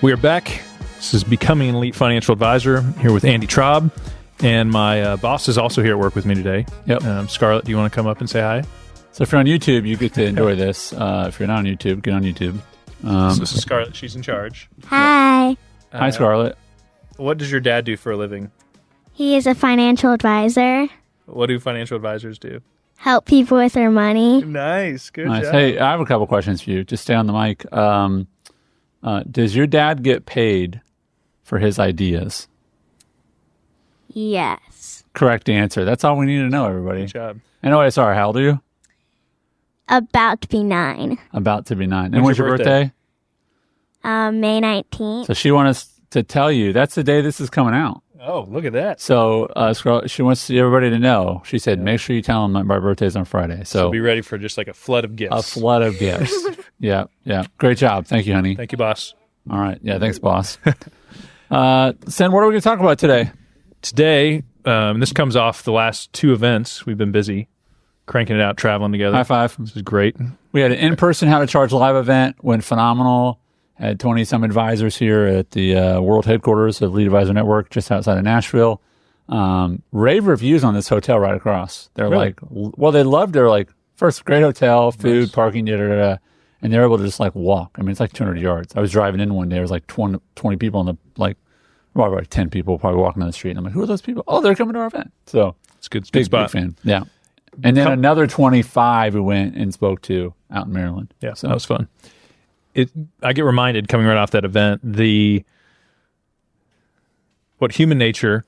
We are back. This is Becoming an Elite Financial Advisor, here with Andy Traub. And my boss is also here at work with me today. Yep. Scarlett, do you want to come up and say hi? So if you're on YouTube, you get to enjoy this. If you're not on YouTube, get on YouTube. So this is Scarlett. She's in charge. Hi. Hi, Scarlett. What does your dad do for a living? He is a financial advisor. What do financial advisors do? Help people with their money. Nice. Good Nice. job. Hey, I have a couple questions for you. Just stay on the mic. Does your dad get paid for his ideas? Yes. Correct answer. That's all we need to know, everybody. Good job. Anyway, sorry, how old are you? About to be 9. About to be 9. And When's when's your your birthday? May 19th. So she wants us to tell you that's the day this is coming out. Oh, look at that. So she wants everybody to know. She said, make sure you tell them my birthday's on Friday. So be ready for just like a flood of gifts. a flood of gifts. Yeah. Great job. Thank you, honey. Thank you, boss. All right. Yeah, thanks, boss. Sten, what are we going to talk about today? Today, this comes off the last 2 events. We've been busy cranking it out, traveling together. High five. This is great. We had an in-person How to Charge Live event. Went phenomenal. Had 20-some advisors here at the world headquarters of Lead Advisor Network just outside of Nashville. Rave reviews on this hotel right across. They're Really? they loved it. They're like, first, great hotel, food, Nice. parking, da-da-da. And they're able to just like walk. I mean, it's like 200 yards. I was driving in one day. There was like 20 people on the, probably like 10 people probably walking down the street. And I'm like, who are those people? Oh, they're coming to our event. So It's good. big spot. fan. Yeah. And then another 25 we went and spoke to out in Maryland. Yeah, So that was fun. I get reminded coming right off that event, what human nature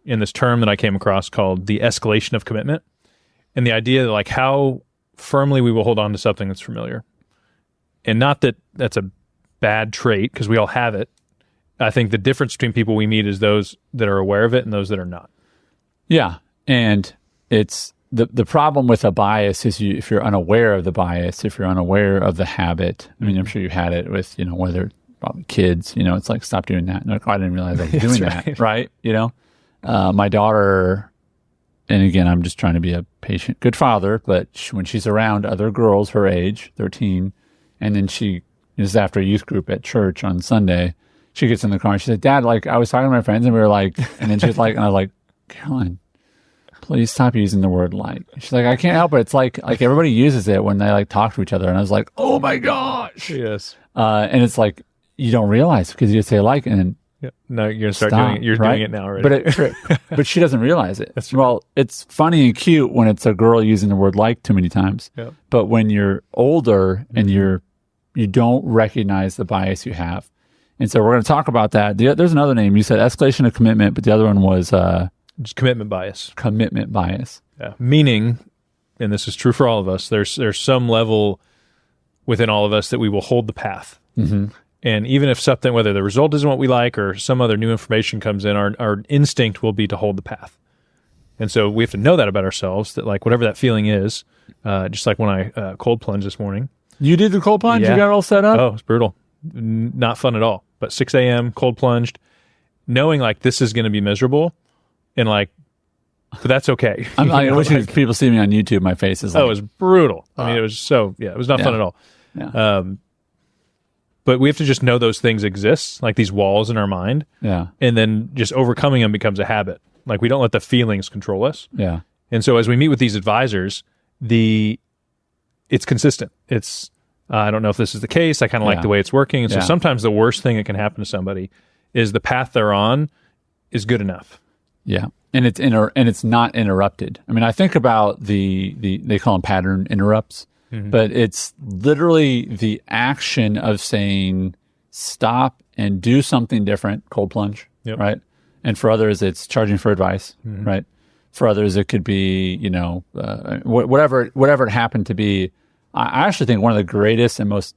in this term that I came across called the escalation of commitment, and the idea that like how firmly we will hold on to something that's familiar. And not that that's a bad trait, because we all have it. I think the difference between people we meet is those that are aware of it and those that are not. yeah. And it's the problem with a bias is if you're unaware of the bias, if you're unaware of the habit. I mean, I'm sure you had it with, whether probably kids, it's like, stop doing that. And like, oh, I didn't realize I was doing that. Right. My daughter, and again, I'm just trying to be a patient, good father, but when she's around other girls her age, 13, and then she is after a youth group at church on Sunday, she gets in the car and she said, Dad, like, I was talking to my friends and we were like, and then she's like, and I was like, Caroline, please stop using the word like. She's like, I can't help it. It's like everybody uses it when they like talk to each other. And I was like, oh my gosh. Yes. And it's like, you don't realize because you just say like, and then Yeah. No, you're going to start stop, doing it. You're right? doing it now already. But she doesn't realize it. That's true. Well, it's funny and cute when it's a girl using the word like too many times. Yep. But when you're older and you don't recognize the bias you have. And so we're going to talk about that. There's another name. You said escalation of commitment, but the other one was Just commitment bias. commitment bias. Yeah. Meaning, and this is true for all of us, there's some level within all of us that we will hold the path. Mm-hmm. And even if something, whether the result isn't what we like or some other new information comes in, our instinct will be to hold the path. And so we have to know that about ourselves, that like whatever that feeling is, just like when I cold plunged this morning. You did the cold plunge? Yeah. You got it all set up? Oh, it's brutal. Not fun at all. But 6 a.m., cold plunged, knowing like this is going to be miserable and like, but that's okay. I wish people see me on YouTube. My face is like, it was brutal. I mean, it was it was not fun at all. Yeah. But we have to just know those things exist, like these walls in our mind. Yeah. And then just overcoming them becomes a habit. Like we don't let the feelings control us. Yeah. And so as we meet with these advisors, it's consistent. It's, I don't know if this is the case. I kind of like the way it's working. And so sometimes the worst thing that can happen to somebody is the path they're on is good enough. Yeah. And it's not interrupted. I mean, I think about they call them pattern interrupts, but it's literally the action of saying stop and do something different, cold plunge, right? And for others, it's charging for advice, right? For others, it could be, whatever it happened to be. I actually think one of the greatest and most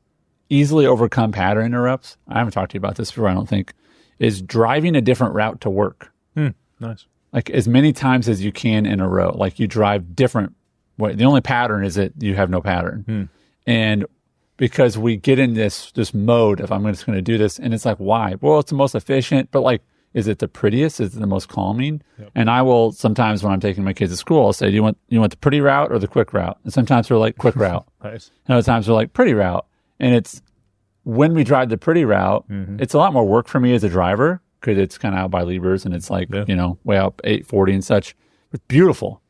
easily overcome pattern interrupts, I haven't talked to you about this before, I don't think, is driving a different route to work. Nice. Like as many times as you can in a row. Like you drive different way. The only pattern is that you have no pattern. And because we get in this mode of I'm just going to do this, and it's like, why? Well, it's the most efficient, but like, is it the prettiest? Is it the most calming? And I will sometimes when I'm taking my kids to school, I'll say, do you want the pretty route or the quick route? And sometimes they're like quick route. Nice. And other times they're like pretty route. And it's when we drive the pretty route, it's a lot more work for me as a driver because it's kind of out by Liebers and it's like, way up 840 and such. It's beautiful.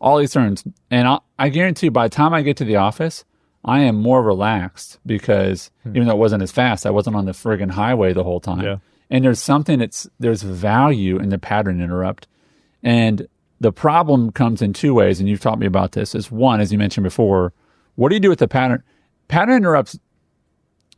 All these turns. And I guarantee you by the time I get to the office, I am more relaxed because even though it wasn't as fast, I wasn't on the friggin' highway the whole time. Yeah. And there's value in the pattern interrupt. And the problem comes in two ways, and you've taught me about this, is one, as you mentioned before, what do you do with the pattern? Pattern interrupts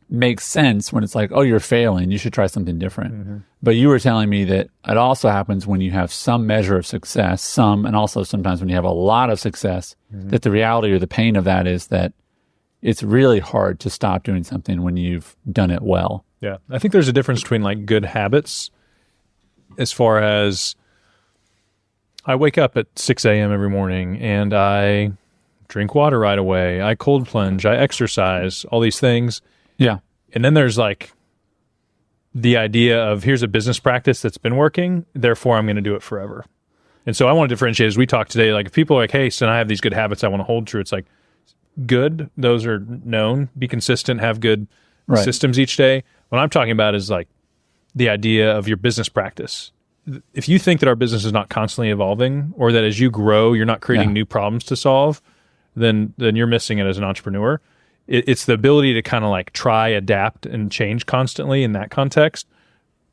make sense when it's like, oh, you're failing, you should try something different. But you were telling me that it also happens when you have some measure of success, and also sometimes when you have a lot of success, that the reality or the pain of that is that it's really hard to stop doing something when you've done it well. Yeah. I think there's a difference between like good habits as far as I wake up at 6 a.m. every morning and I drink water right away. I cold plunge, I exercise, all these things. Yeah. And then there's like the idea of here's a business practice that's been working, therefore I'm going to do it forever. And so I want to differentiate as we talk today, like if people are like, hey, Sten, I have these good habits I want to hold true. It's like good, those are known, be consistent, have good systems each day. What I'm talking about is like the idea of your business practice. If you think that our business is not constantly evolving or that as you grow, you're not creating new problems to solve, then you're missing it as an entrepreneur. It's the ability to kind of like try, adapt, and change constantly in that context,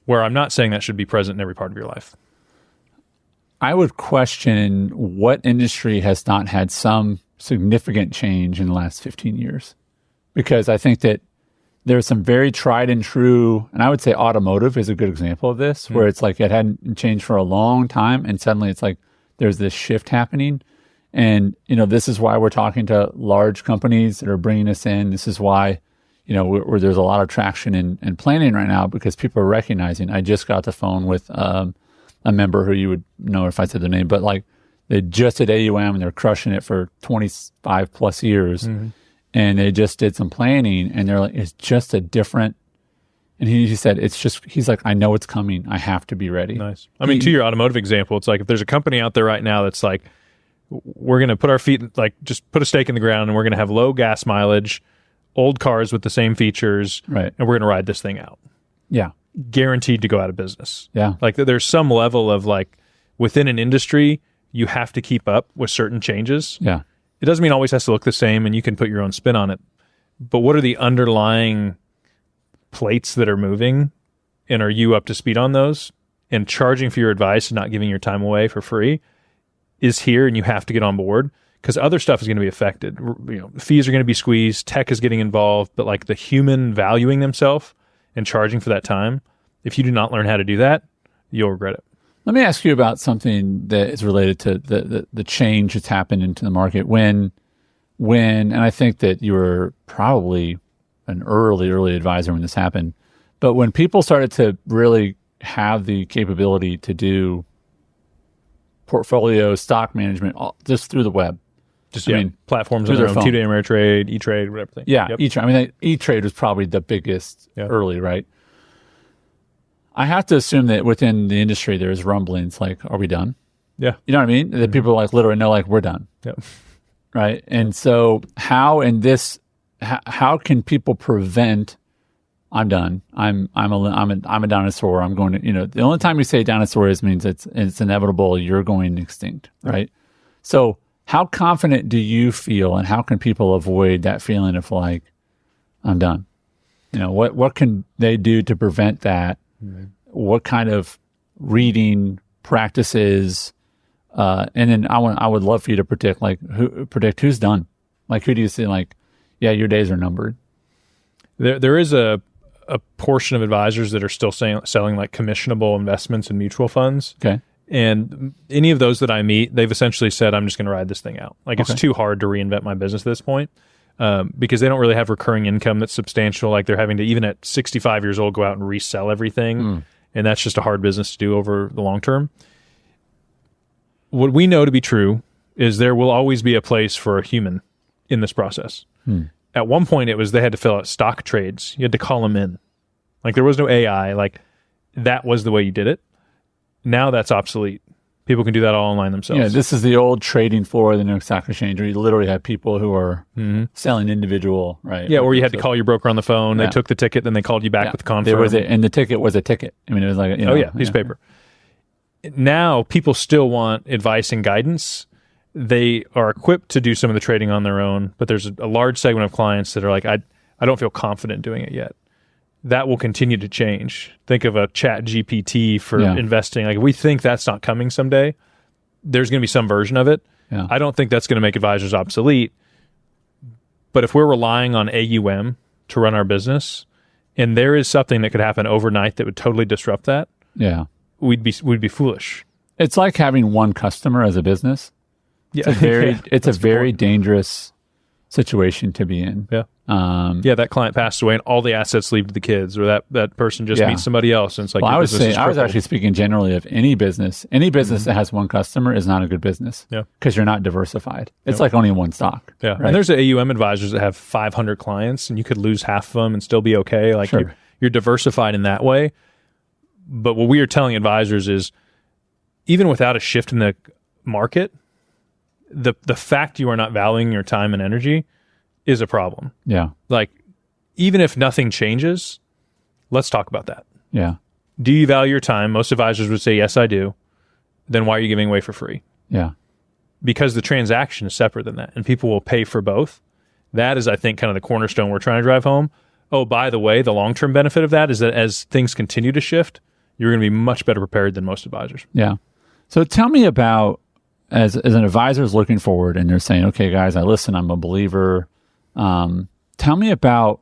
where I'm not saying that should be present in every part of your life. I would question what industry has not had some significant change in the last 15 years. Because I think that there's some very tried and true, and I would say automotive is a good example of this, where it's like it hadn't changed for a long time, and suddenly it's like there's this shift happening. And, this is why we're talking to large companies that are bringing us in. This is why, where there's a lot of traction in planning right now because people are recognizing. I just got the phone with a member who you would know if I said their name, but like they just did AUM and they're crushing it for 25 plus years. And they just did some planning and they're like, it's just a different. And he said, he's like, I know it's coming. I have to be ready. Nice. I mean, to your automotive example, it's like if there's a company out there right now that's like, we're going to put our feet, like just put a stake in the ground and we're going to have low gas mileage, old cars with the same features, right? And we're going to ride this thing out. Yeah. Guaranteed to go out of business. Yeah. Like there's some level of like within an industry, you have to keep up with certain changes. Yeah. It doesn't mean it always has to look the same and you can put your own spin on it. But what are the underlying plates that are moving and are you up to speed on those? And charging for your advice and not giving your time away for free is here and you have to get on board because other stuff is going to be affected. Fees are going to be squeezed, tech is getting involved, but like the human valuing themselves and charging for that time, if you do not learn how to do that, you'll regret it. Let me ask you about something that is related to the change that's happened into the market when, and I think that you were probably an early advisor when this happened, but when people started to really have the capability to do portfolio, stock management, just through the web. Platforms on their own, 2-day Ameritrade, E-Trade, whatever. Yeah, yep. E-Trade. I mean, E-Trade was probably the biggest early, right? I have to assume that within the industry there's rumblings like, are we done? Yeah. You know what I mean? That people like literally know like, we're done. Yep. Right? And so how can people prevent I'm done. I'm a dinosaur. I'm going to, the only time you say dinosaur means it's inevitable. You're going extinct, right? So how confident do you feel and how can people avoid that feeling of like, I'm done? What can they do to prevent that? What kind of reading practices? And then I would love for you to predict who's done. Like, who do you see like, yeah, your days are numbered? There is a portion of advisors that are still selling like commissionable investments in mutual funds. Okay. And any of those that I meet, they've essentially said, I'm just going to ride this thing out. Like it's too hard to reinvent my business at this point because they don't really have recurring income that's substantial. Like they're having to, even at 65 years old, go out and resell everything. And that's just a hard business to do over the long term. What we know to be true is there will always be a place for a human in this process. At one point, it was they had to fill out stock trades. You had to call them in. Like there was no AI. Like that was the way you did it. Now that's obsolete. People can do that all online themselves. Yeah, this is the old trading floor of the New York Stock Exchange, where you literally have people who are selling individual, right? Yeah, or you had to call your broker on the phone. They took the ticket, then they called you back with the confirm. And the ticket was a ticket. I mean, it was like, piece of paper. Now, people still want advice and guidance. They are equipped to do some of the trading on their own, but there's a large segment of clients that are like, I don't feel confident doing it yet. That will continue to change. Think of a chat GPT for investing. Like, we think that's not coming someday. There's going to be some version of it. Yeah. I don't think that's going to make advisors obsolete. But if we're relying on AUM to run our business, and there is something that could happen overnight that would totally disrupt that, we'd be foolish. It's like having one customer as a business. Yeah. It's a very dangerous situation to be in. Yeah. That client passed away and all the assets leave to the kids, or that person just meets somebody else. And it's like, I was actually speaking generally of any business. Any business that has one customer is not a good business. Yeah. Because you're not diversified. It's like only one stock. Yeah. Right? And there's AUM advisors that have 500 clients and you could lose half of them and still be okay. Like, you're diversified in that way. But what we are telling advisors is, even without a shift in the market, the fact you are not valuing your time and energy is a problem. Yeah. Like, even if nothing changes, let's talk about that. Yeah. Do you value your time? Most advisors would say, yes, I do. Then why are you giving away for free? Yeah. Because the transaction is separate than that, and people will pay for both. That is, I think, kind of the cornerstone we're trying to drive home. Oh, by the way, the long-term benefit of that is that as things continue to shift, you're going to be much better prepared than most advisors. Yeah. So tell me about, as an advisor is looking forward and they're saying, okay, guys, I'm a believer. Tell me about,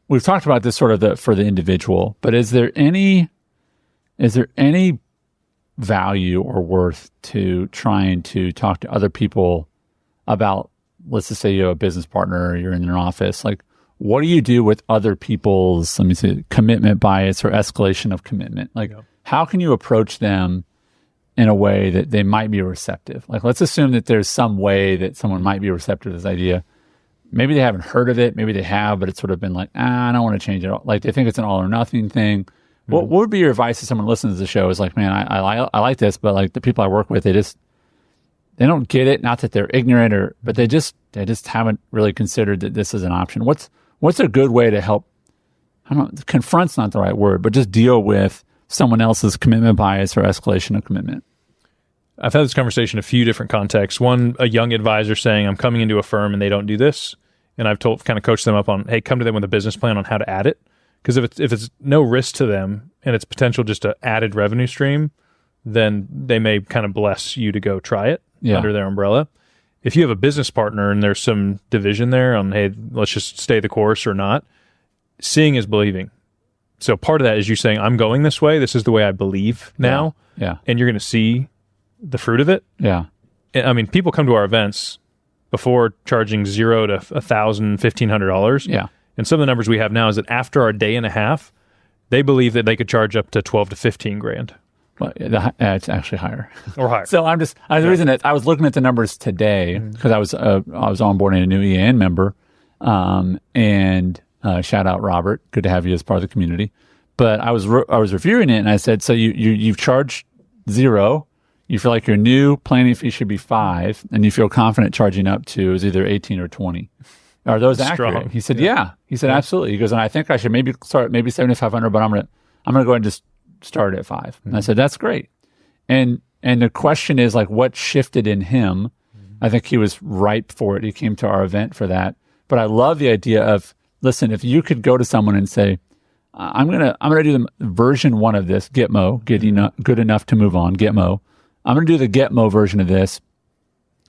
we've talked about this sort of for the individual, but is there any value or worth to trying to talk to other people about, let's just say you have a business partner, or you're in an office, like, what do you do with other people's, let me say, commitment bias or escalation of commitment? Like, how can you approach them in a way that they might be receptive? Like, let's assume that there's some way that someone might be receptive to this idea. Maybe they haven't heard of it. Maybe they have, but it's sort of been like, I don't want to change it. Like, they think it's an all or nothing thing. Mm-hmm. What would be your advice to someone listening to the show? Is like, man, I like this, but like the people I work with, they don't get it. Not that they're ignorant, but they just haven't really considered that this is an option. What's a good way to help? I don't know, confront's not the right word, but just deal with someone else's commitment bias or escalation of commitment. I've had this conversation in a few different contexts. One, a young advisor saying, I'm coming into a firm and they don't do this. And I've kind of coached them up on, hey, come to them with a business plan on how to add it. Because if it's no risk to them and it's potential just an added revenue stream, then they may kind of bless you to go try it under their umbrella. If you have a business partner and there's some division there on, hey, let's just stay the course or not, seeing is believing. So part of that is you saying, I'm going this way. This is the way I believe now. Yeah. And you're going to see the fruit of it. Yeah. I mean, people come to our events before charging $0 to $1,000, $1,500. Yeah. And some of the numbers we have now is that after our day and a half, they believe that they could charge up to 12 to 15 grand. Well, it's actually higher. Or higher. So the reason that I was looking at the numbers today, because I was onboarding a new EAN member, and shout out Robert, good to have you as part of the community. But I was reviewing it and I said, so you've charged $0. You feel like your new planning fee should be $5, and you feel confident charging up to is either 18 or 20. Are those accurate? Strong. He said, yeah. He said, absolutely. He goes, and I think I should maybe start maybe 7,500, but I'm gonna go ahead and just start at 5. And I said, that's great. And the question is, like, what shifted in him? I think he was ripe for it. He came to our event for that. But I love the idea of, listen, if you could go to someone and say, I'm gonna do the version 1 of this, Gitmo, good enough to move on, Gitmo. I'm gonna do the Gitmo version of this.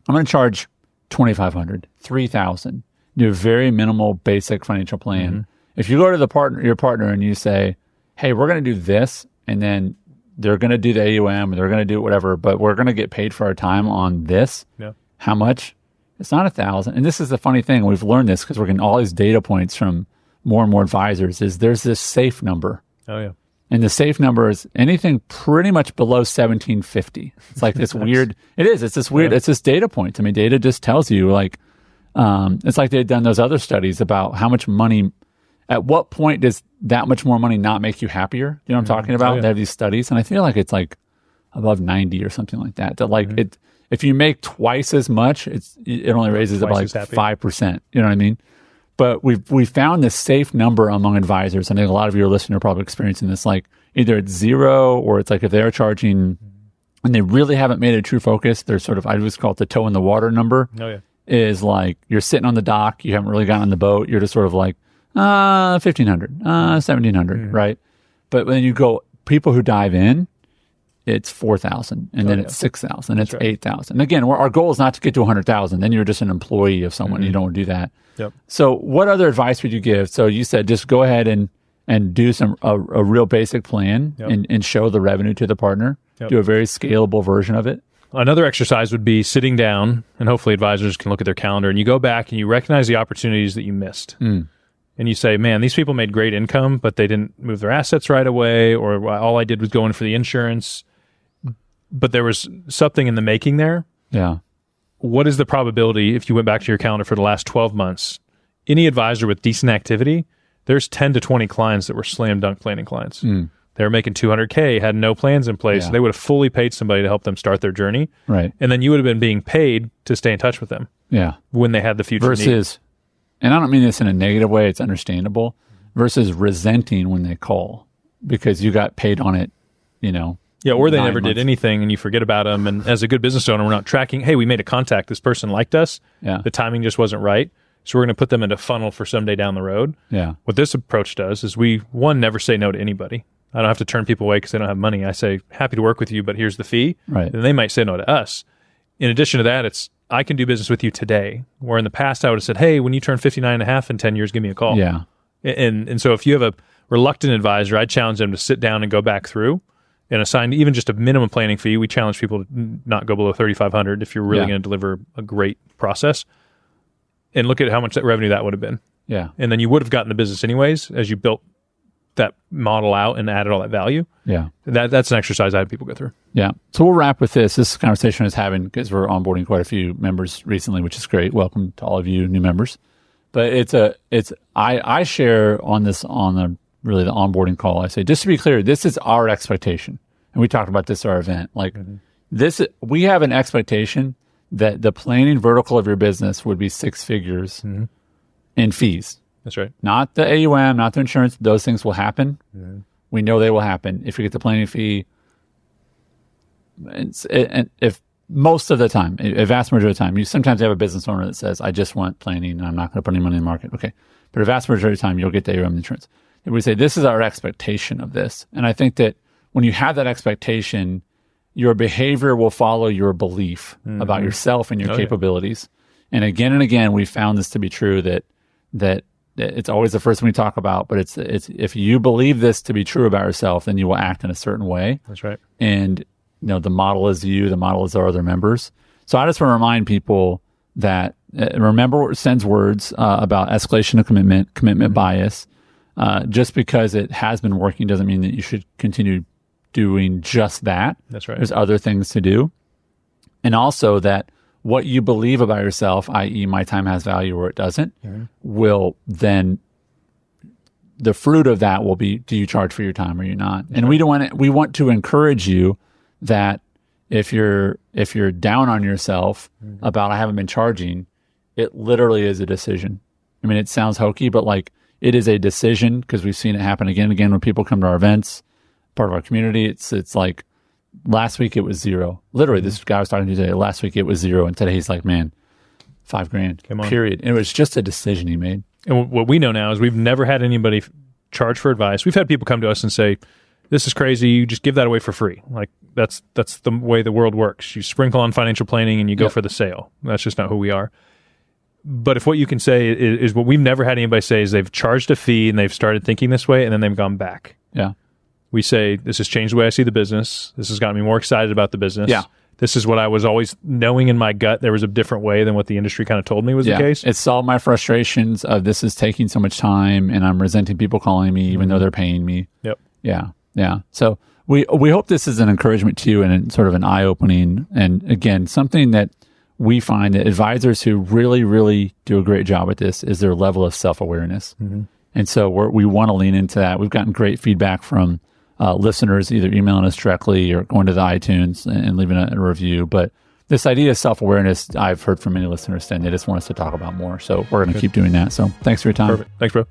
I'm gonna charge $2,500, $3,000. Do a very minimal, basic financial plan. Mm-hmm. If you go to your partner, and you say, "Hey, we're going to do this," and then they're going to do the AUM, or they're going to do whatever, but we're going to get paid for our time on this. Yeah. How much? It's not $1,000. And this is the funny thing. We've learned this because we're getting all these data points from more and more advisors. Is there's this safe number. Oh yeah. And the safe number is anything pretty much below 1750. It's like this weird. It is. It's this weird. Yeah. It's this data point. I mean, data just tells you like. It's like they'd done those other studies about how much money at what point does that much more money not make you happier? You know what I'm talking about? Oh, yeah. They have these studies, and I feel like it's like above 90 or something like that. That like it, if you make twice as much, it only raises it by like Twice as happy. 5%. You know what I mean? But we found this safe number among advisors. I think a lot of your listeners are probably experiencing this. Like either it's 0 or it's like if they're charging and they really haven't made it a true focus, they're sort of, I always call it the toe in the water number. Oh yeah. Is like you're sitting on the dock, you haven't really gotten on the boat, you're just sort of like 1,500, 1,700, right? But when you go, people who dive in, it's 4,000, and then it's 6,000, it's 8,000. Again, our goal is not to get to 100,000. Then you're just an employee of someone. You don't do that. Yep. So, what other advice would you give? So, you said just go ahead and do a real basic plan and show the revenue to the partner. Yep. Do a very scalable version of it. Another exercise would be sitting down, and hopefully advisors can look at their calendar, and you go back and you recognize the opportunities that you missed. And you say, man, these people made great income, but they didn't move their assets right away, or all I did was go in for the insurance. But there was something in the making there. Yeah. What is the probability, if you went back to your calendar for the last 12 months, any advisor with decent activity, there's 10 to 20 clients that were slam dunk planning clients. They were making $200K, had no plans in place. Yeah. They would have fully paid somebody to help them start their journey. Right. And then you would have been being paid to stay in touch with them Yeah. when they had the future need. Versus, and I don't mean this in a negative way, it's understandable, versus resenting when they call because you got paid on it, you know. Yeah, or they 9 never did months. anything and you forget about them. And as a good business owner, we're not tracking, hey, we made a contact. This person liked us. Yeah. The timing just wasn't right. So we're going to put them into a funnel for someday down the road. Yeah. What this approach does is we, one, never say no to anybody. I don't have to turn people away because they don't have money. I say, happy to work with you, but here's the fee. Right. And they might say no to us. In addition to that, it's, I can do business with you today. Where in the past, I would have said, hey, when you turn 59 and a half in 10 years, give me a call. Yeah. And so if you have a reluctant advisor, I'd challenge them to sit down and go back through and assign even just a minimum planning fee. We challenge people to not go below 3,500 if you're really going to deliver a great process. And look at how much that revenue that would have been. Yeah. And then you would have gotten the business anyways as you built that model out and added all that value. Yeah. That's an exercise I had people go through. Yeah. So we'll wrap with this. This conversation I was having because we're onboarding quite a few members recently, which is great. Welcome to all of you new members. But I share on the onboarding call. I say, just to be clear, this is our expectation. And we talked about this at our event. Like we have an expectation that the planning vertical of your business would be 6 figures in fees. That's right. Not the AUM, not the insurance. Those things will happen. We know they will happen. If you get the planning fee, and if most of the time, a vast majority of the time, you sometimes have a business owner that says, I just want planning and I'm not going to put any money in the market. Okay. But a vast majority of the time, you'll get the AUM insurance. And we say, this is our expectation of this. And I think that when you have that expectation, your behavior will follow your belief about yourself and your capabilities. And again, we found this to be true that it's always the first thing we talk about, but it's if you believe this to be true about yourself, then you will act in a certain way. That's right. And the model is you, the model is our other members. So I just want to remind people that remember Sten's words about escalation of commitment bias. Just because it has been working doesn't mean that you should continue doing just that. That's right. There's other things to do. And also that what you believe about yourself, i.e. my time has value or it doesn't, will then, the fruit of that will be, do you charge for your time or you not? And we want to encourage you that if you're down on yourself about I haven't been charging, it literally is a decision. I mean, it sounds hokey, but like it is a decision because we've seen it happen again and again when people come to our events, part of our community. It's like, last week it was 0. Literally, this guy I was talking to today, last week it was 0. And today he's like, man, $5,000, Come on. period. And it was just a decision he made. And what we know now is we've never had anybody charge for advice. We've had people come to us and say, this is crazy. You just give that away for free. Like that's the way the world works. You sprinkle on financial planning and you go for the sale. That's just not who we are. But if what you can say is what we've never had anybody say is they've charged a fee and they've started thinking this way and then they've gone back. Yeah. We say, this has changed the way I see the business. This has gotten me more excited about the business. Yeah. This is what I was always knowing in my gut. There was a different way than what the industry kind of told me was the case. It solved my frustrations of this is taking so much time and I'm resenting people calling me even though they're paying me. Yep. Yeah. Yeah. So we hope this is an encouragement to you and sort of an eye-opening. And again, something that we find that advisors who really, really do a great job at this is their level of self-awareness. And so we want to lean into that. We've gotten great feedback from listeners, either emailing us directly or going to the iTunes and leaving a review. But this idea of self-awareness, I've heard from many listeners saying they just want us to talk about more. So we're going to keep doing that. So thanks for your time. Perfect. Thanks, bro.